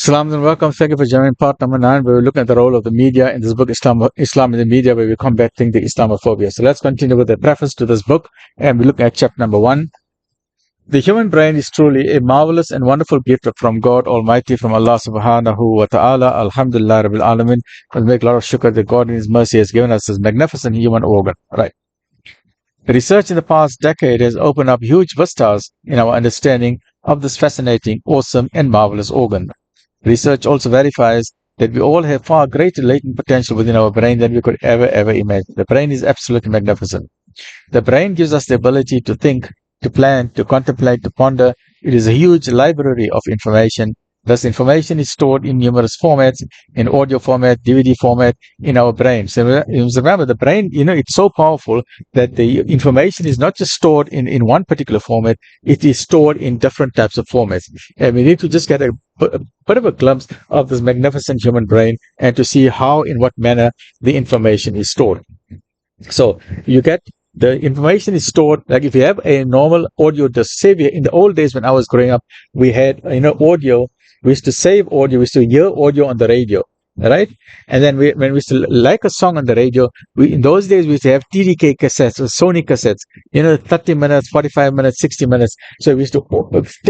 Salam and welcome. Thank you for joining part number 9, where we look at the role of the media in this book, Islam in the Media, where we're combating the Islamophobia. So let's continue with the preface to this book, and we look at chapter number 1. The human brain is truly a marvelous and wonderful gift from God Almighty, from Allah subhanahu wa ta'ala. Alhamdulillah Rabbil Alamin. We'll make a lot of shukr that God in His mercy has given us this magnificent human organ. Right. Research in the past decade has opened up huge vistas in our understanding of this fascinating, awesome, and marvelous organ. Research also verifies that we all have far greater latent potential within our brain than we could ever imagine. The brain is absolutely magnificent. The brain gives us the ability to think, to plan, to contemplate, to ponder. It is a huge library of information. This information is stored in numerous formats, in audio format, DVD format, in our brain. So remember, the brain, it's so powerful that the information is not just stored in one particular format, it is stored in different types of formats. And we need to just get a bit of a glimpse of this magnificent human brain and to see how, in what manner the information is stored. So you get the information is stored, like if you have a normal audio disc. Say in the old days when I was growing up, we had, audio. We used to save audio, we used to hear audio on the radio, right? And then when we used to like a song on the radio, in those days we used to have TDK cassettes or Sony cassettes, 30 minutes, 45 minutes, 60 minutes. So we used to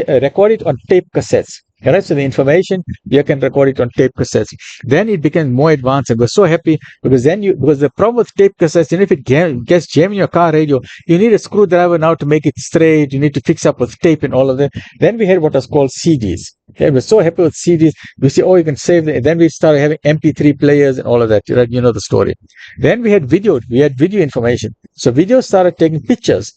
record it on tape cassettes. Right? So the information, you can record it on tape cassettes. Then it became more advanced, and we're so happy because the problem with tape cassettes, if it gets jammed in your car radio, you need a screwdriver now to make it straight. You need to fix up with tape and all of that. Then we had what was called CDs. Okay, we're so happy with CDs. We say, you can save them. Then we started having MP3 players and all of that. Right? You know the story. Then we had video. We had video information. So video started taking pictures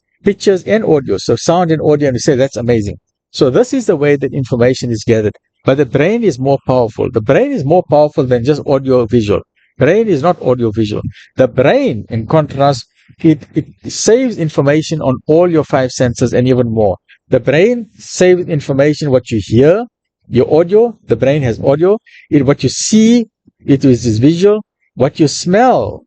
and audio. So sound and audio, and we say that's amazing. So this is the way that information is gathered. But the brain is more powerful. The brain is more powerful than just audio-visual. Brain is not audio-visual. The brain, in contrast, it saves information on all your 5 senses and even more. The brain saves information, what you hear, your audio. The brain has audio. What you see, it is visual. What you smell,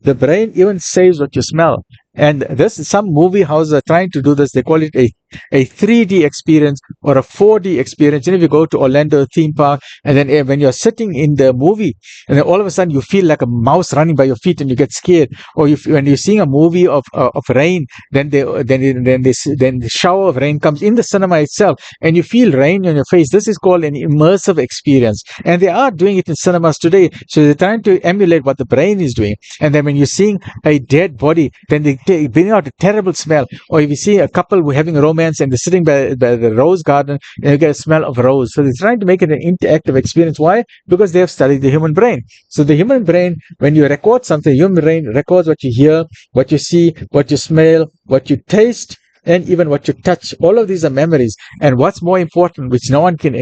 the brain even saves what you smell. And some movie houses are trying to do this. They call it a 3D experience or a 4D experience. If you go to Orlando theme park, and then when you're sitting in the movie, and then all of a sudden you feel like a mouse running by your feet, and you get scared. Or when you're seeing a movie of rain, then the shower of rain comes in the cinema itself, and you feel rain on your face. This is called an immersive experience, and they are doing it in cinemas today. So they're trying to emulate what the brain is doing. And then when you're seeing a dead body, then they bring out a terrible smell. Or if you see a couple who are having a romance and they're sitting by the rose garden, and you get a smell of rose. So they're trying to make it an interactive experience. Why? Because they have studied the human brain. So the human brain, when you record something, the human brain records what you hear, what you see, what you smell, what you taste, and even what you touch. All of these are memories. And what's more important, which no one can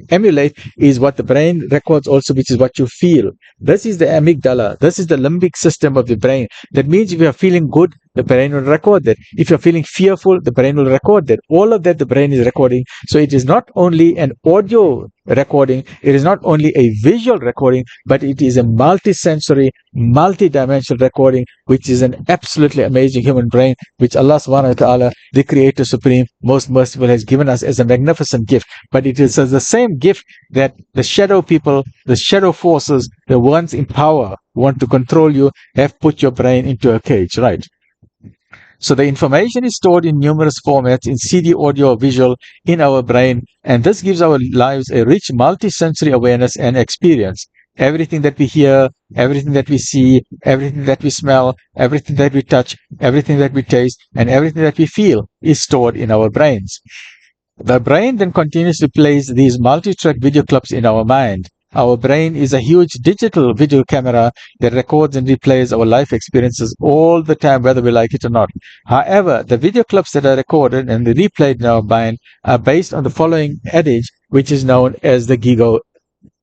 emulate, is what the brain records also, which is what you feel. This is the amygdala. This is the limbic system of the brain. That means if you're feeling good, the brain will record that. If you're feeling fearful, the brain will record that. All of that the brain is recording. So it is not only an audio recording, it is not only a visual recording, but it is a multi-sensory, multi-dimensional recording, which is an absolutely amazing human brain, which Allah subhanahu wa ta'ala, the Creator Supreme, most merciful, has given us as a magnificent gift. But it is the same gift that the shadow people, the shadow forces, the ones in power who want to control you, have put your brain into a cage, right? So the information is stored in numerous formats, in CD, audio, visual, in our brain, and this gives our lives a rich multi-sensory awareness and experience. Everything that we hear, everything that we see, everything that we smell, everything that we touch, everything that we taste, and everything that we feel is stored in our brains. The brain then continuously plays these multi-track video clips in our mind. Our brain is a huge digital video camera that records and replays our life experiences all the time, whether we like it or not. However, the video clips that are recorded and replayed in our mind are based on the following adage, which is known as the GIGO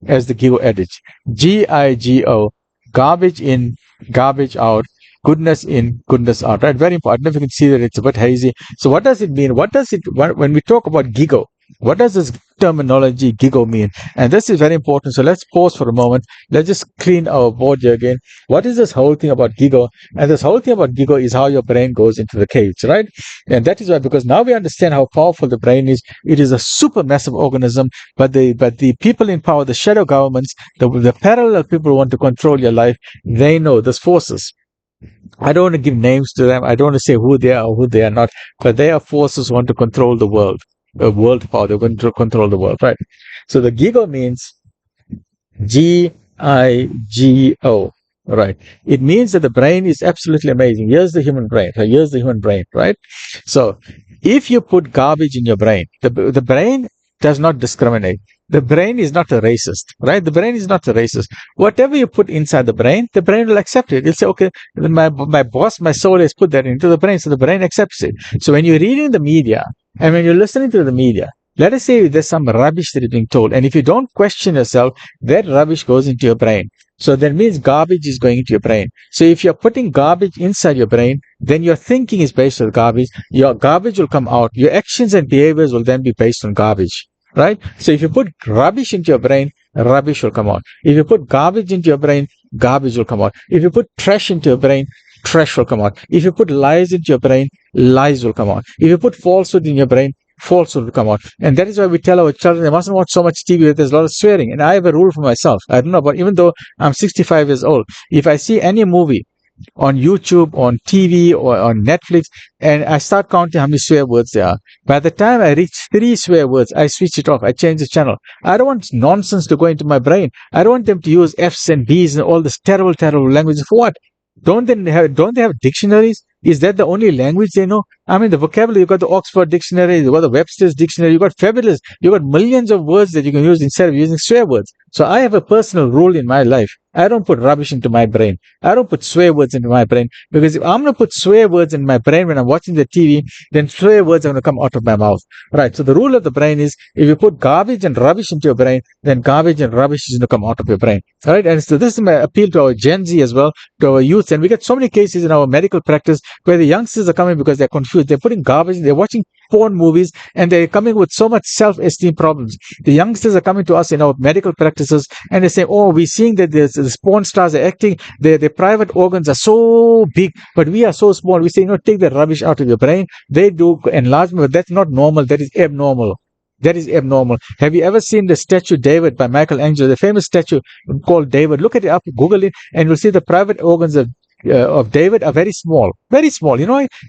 adage. GIGO, garbage in, garbage out, goodness in, goodness out. Right? Very important. If you can see that it's a bit hazy. So what does it mean? When we talk about GIGO, what does this terminology gigo mean? And this is very important. So let's pause for a moment. Let's just clean our board here again. What is this whole thing about gigo? And this whole thing about gigo is how your brain goes into the cage, right? And that is why, because now we understand how powerful the brain is. It is a super massive organism, but the people in power, the shadow governments, the parallel people who want to control your life, they know these forces. I don't want to give names to them. I don't want to say who they are or who they are not, but they are forces who want to control the world. World power. They're going to control the world, right? So the gigo means Gigo, right? It means that the brain is absolutely amazing. Here's the human brain. Here's the human brain, right? So if you put garbage in your brain, the brain does not discriminate. The brain is not a racist, right? The brain is not a racist. Whatever you put inside the brain will accept it. It'll say, okay, my boss, my soul has put that into the brain, so the brain accepts it. So when you're reading the media and when you're listening to the media, let us say there's some rubbish that is being told, and if you don't question yourself, that rubbish goes into your brain. So that means garbage is going into your brain. So if you're putting garbage inside your brain, then your thinking is based on garbage. Your garbage will come out. Your actions and behaviors will then be based on garbage. Right? So if you put rubbish into your brain, rubbish will come out. If you put garbage into your brain, garbage will come out. If you put trash into your brain, trash will come out. If you put lies into your brain, lies will come out. If you put falsehood in your brain, falsehood will come out. And that is why we tell our children they mustn't watch so much TV. There's a lot of swearing. And I have a rule for myself. I don't know, but even though I'm 65 years old, if I see any movie on YouTube, on TV, or on Netflix, and I start counting how many swear words there are. By the time I reach 3 swear words, I switch it off. I change the channel. I don't want nonsense to go into my brain. I don't want them to use F's and B's and all this terrible, terrible language. For what? Don't they have dictionaries? Is that the only language they know? I mean, the vocabulary, you got the Oxford Dictionary, you got the Webster's Dictionary, you got fabulous, you got millions of words that you can use instead of using swear words. So I have a personal rule in my life. I don't put rubbish into my brain. I don't put swear words into my brain, because if I'm going to put swear words in my brain when I'm watching the TV, then swear words are going to come out of my mouth. Right. So the rule of the brain is if you put garbage and rubbish into your brain, then garbage and rubbish is going to come out of your brain. All right. And so this is my appeal to our Gen Z as well, to our youth. And we get so many cases in our medical practice where the youngsters are coming because they're confused. They're putting garbage, they're watching porn movies, and they're coming with so much self-esteem problems. The youngsters are coming to us in our medical practices and they say, oh, we're seeing that these porn stars are acting, their private organs are so big, but we are so small. We say, take the rubbish out of your brain. They do enlargement, but that's not normal. That is abnormal. That is abnormal. Have you ever seen the statue David by Michelangelo, the famous statue called David? Look at it up, Google it, and you'll see the private organs of David are very small, very small.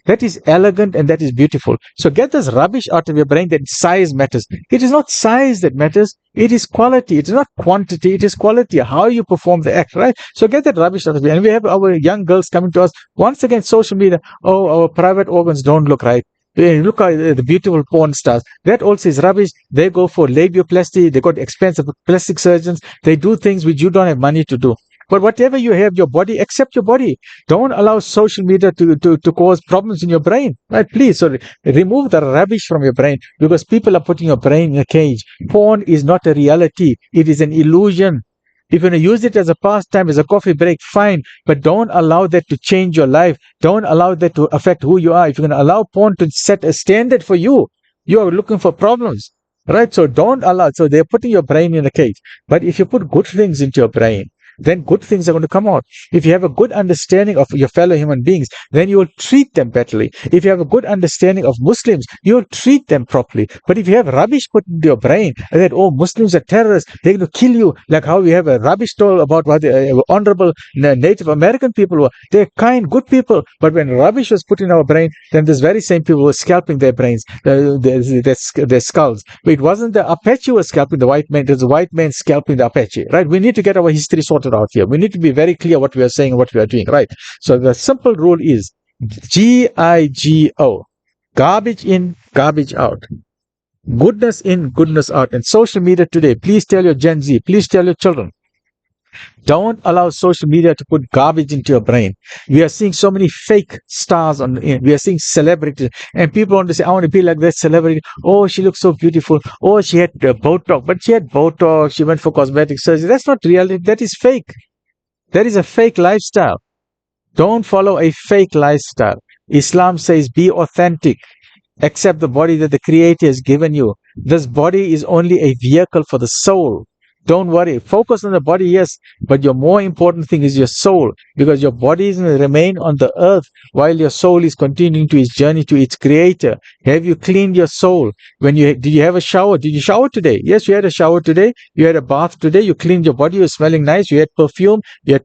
That is elegant and that is beautiful. So get this rubbish out of your brain that size matters. It is not size that matters. It is quality. It is not quantity. It is quality. How you perform the act, right? So get that rubbish out of you. And we have our young girls coming to us. Once again, social media. Oh, our private organs don't look right. Look at the beautiful porn stars. That also is rubbish. They go for labioplasty. They got expensive plastic surgeons. They do things which you don't have money to do. But whatever you have, your body, accept your body. Don't allow social media to cause problems in your brain, right? Please, so remove the rubbish from your brain, because people are putting your brain in a cage. Porn is not a reality. It is an illusion. If you're going to use it as a pastime, as a coffee break, fine. But don't allow that to change your life. Don't allow that to affect who you are. If you're going to allow porn to set a standard for you, you are looking for problems, right? So don't allow. So they're putting your brain in a cage. But if you put good things into your brain, then good things are going to come out. If you have a good understanding of your fellow human beings, then you will treat them betterly. If you have a good understanding of Muslims, you will treat them properly. But if you have rubbish put into your brain, that, oh, Muslims are terrorists, they're going to kill you, like how we have a rubbish told about what the honorable Native American people were. They're kind, good people. But when rubbish was put in our brain, then these very same people were scalping their brains, their skulls. But it wasn't the Apache who was scalping the white man, it was the white man scalping the Apache, right? We need to get our history sorted out here. We need to be very clear what we are saying and what we are doing, right? So the simple rule is GIGO. Garbage in, garbage out. Goodness in, goodness out. And social media today, please tell your Gen Z, please tell your children, don't allow social media to put garbage into your brain. We are seeing so many fake stars we are seeing celebrities, and people want to say, I want to be like that celebrity. Oh, she looks so beautiful. Oh, she had Botox, but she had Botox. She went for cosmetic surgery. That's not reality. That is fake. That is a fake lifestyle. Don't follow a fake lifestyle. Islam says be authentic. except the body that the Creator has given you. This body is only a vehicle for the soul. Don't worry. Focus on the body, yes, but your more important thing is your soul, because your body is going to remain on the earth while your soul is continuing to its journey to its Creator. Have you cleaned your soul? Did you have a shower? Did you shower today? Yes, you had a shower today. You had a bath today. You cleaned your body. You're smelling nice. You had perfume. You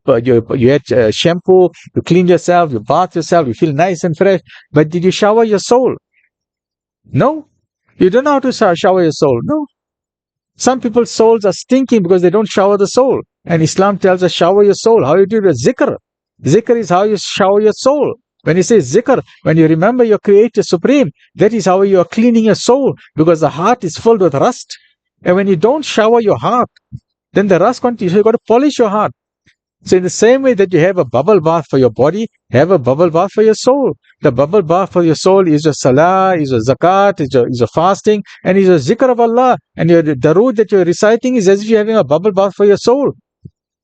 had shampoo. You cleaned yourself. You bathed yourself. You feel nice and fresh. But did you shower your soul? No. You don't know how to shower your soul. No. Some people's souls are stinking because they don't shower the soul. And Islam tells us, shower your soul. How you do it? Zikr. Zikr is how you shower your soul. When you say zikr, when you remember your Creator Supreme, that is how you are cleaning your soul, because the heart is filled with rust. And when you don't shower your heart, then the rust continues. You've got to polish your heart. So in the same way that you have a bubble bath for your body, have a bubble bath for your soul. The bubble bath for your soul is your salah, is your zakat, is your fasting, and is your zikr of Allah. And your Durood that you're reciting is as if you're having a bubble bath for your soul.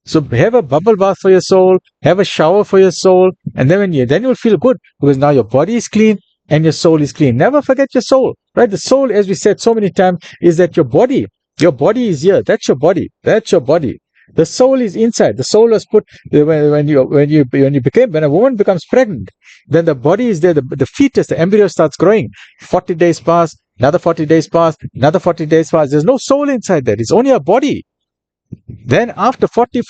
So have a bubble bath for your soul, have a shower for your soul, and then you'll feel good, because now your body is clean and your soul is clean. Never forget your soul, right? The soul, as we said so many times, is that your body is here. That's your body. That's your body. The soul is inside. The soul was put when a woman becomes pregnant, then the body is there. The fetus, the embryo starts growing. 40 days pass, another 40 days pass, another 40 days pass. There's no soul inside there. It's only a body. Then after 40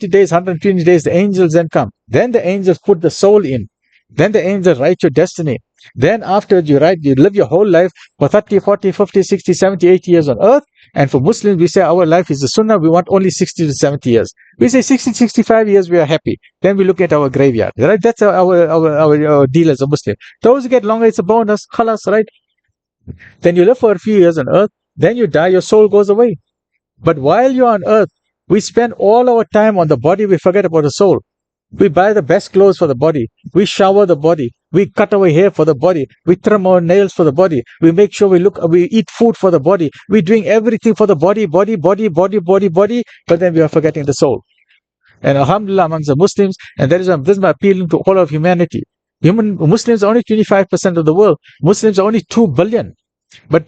days, 120 days, the angels then come. Then the angels put the soul in. Then the angels write your destiny. Then after you live your whole life for 30, 40, 50, 60, 70, 80 years on earth. And for Muslims, we say our life is the sunnah. We want only 60 to 70 years. We say 60, 65 years, we are happy. Then we look at our graveyard, right? That's our deal as a Muslim. Those who get longer, it's a bonus, khalas, right? Then you live for a few years on earth. Then you die, your soul goes away. But while you're on earth, we spend all our time on the body, we forget about the soul. We buy the best clothes for the body. We shower the body. We cut our hair for the body. We trim our nails for the body. We make sure we eat food for the body. We're doing everything for the body. But then we are forgetting the soul. And alhamdulillah, amongst the Muslims, and this is my appealing to all of humanity. Muslims are only 25% of the world. Muslims are only 2 billion. But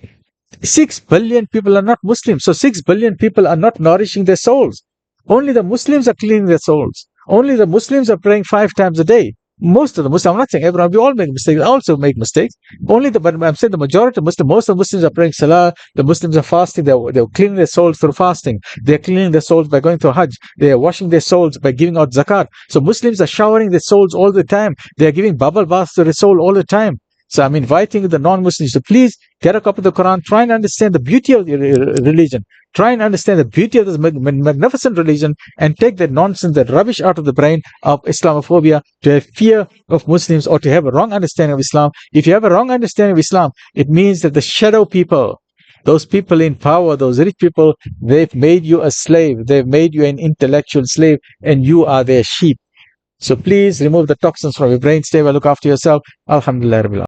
6 billion people are not Muslims. So 6 billion people are not nourishing their souls. Only the Muslims are cleaning their souls. Only the Muslims are praying 5 times a day. Most of the Muslims, I'm not saying everyone, we all make mistakes. I also make mistakes. But I'm saying the majority of Muslims, most of the Muslims are praying salah. The Muslims are fasting. They're cleaning their souls through fasting. They're cleaning their souls by going to Hajj. They're washing their souls by giving out zakat. So Muslims are showering their souls all the time. They're giving bubble baths to their soul all the time. So I'm inviting the non-Muslims to please get a copy of the Quran, try and understand the beauty of your religion, try and understand the beauty of this magnificent religion, and take that nonsense, that rubbish out of the brain of Islamophobia, to have fear of Muslims or to have a wrong understanding of Islam. If you have a wrong understanding of Islam, it means that the shadow people, those people in power, those rich people, they've made you a slave, they've made you an intellectual slave, and you are their sheep. So please remove the toxins from your brain. Stay well, look after yourself. Alhamdulillah.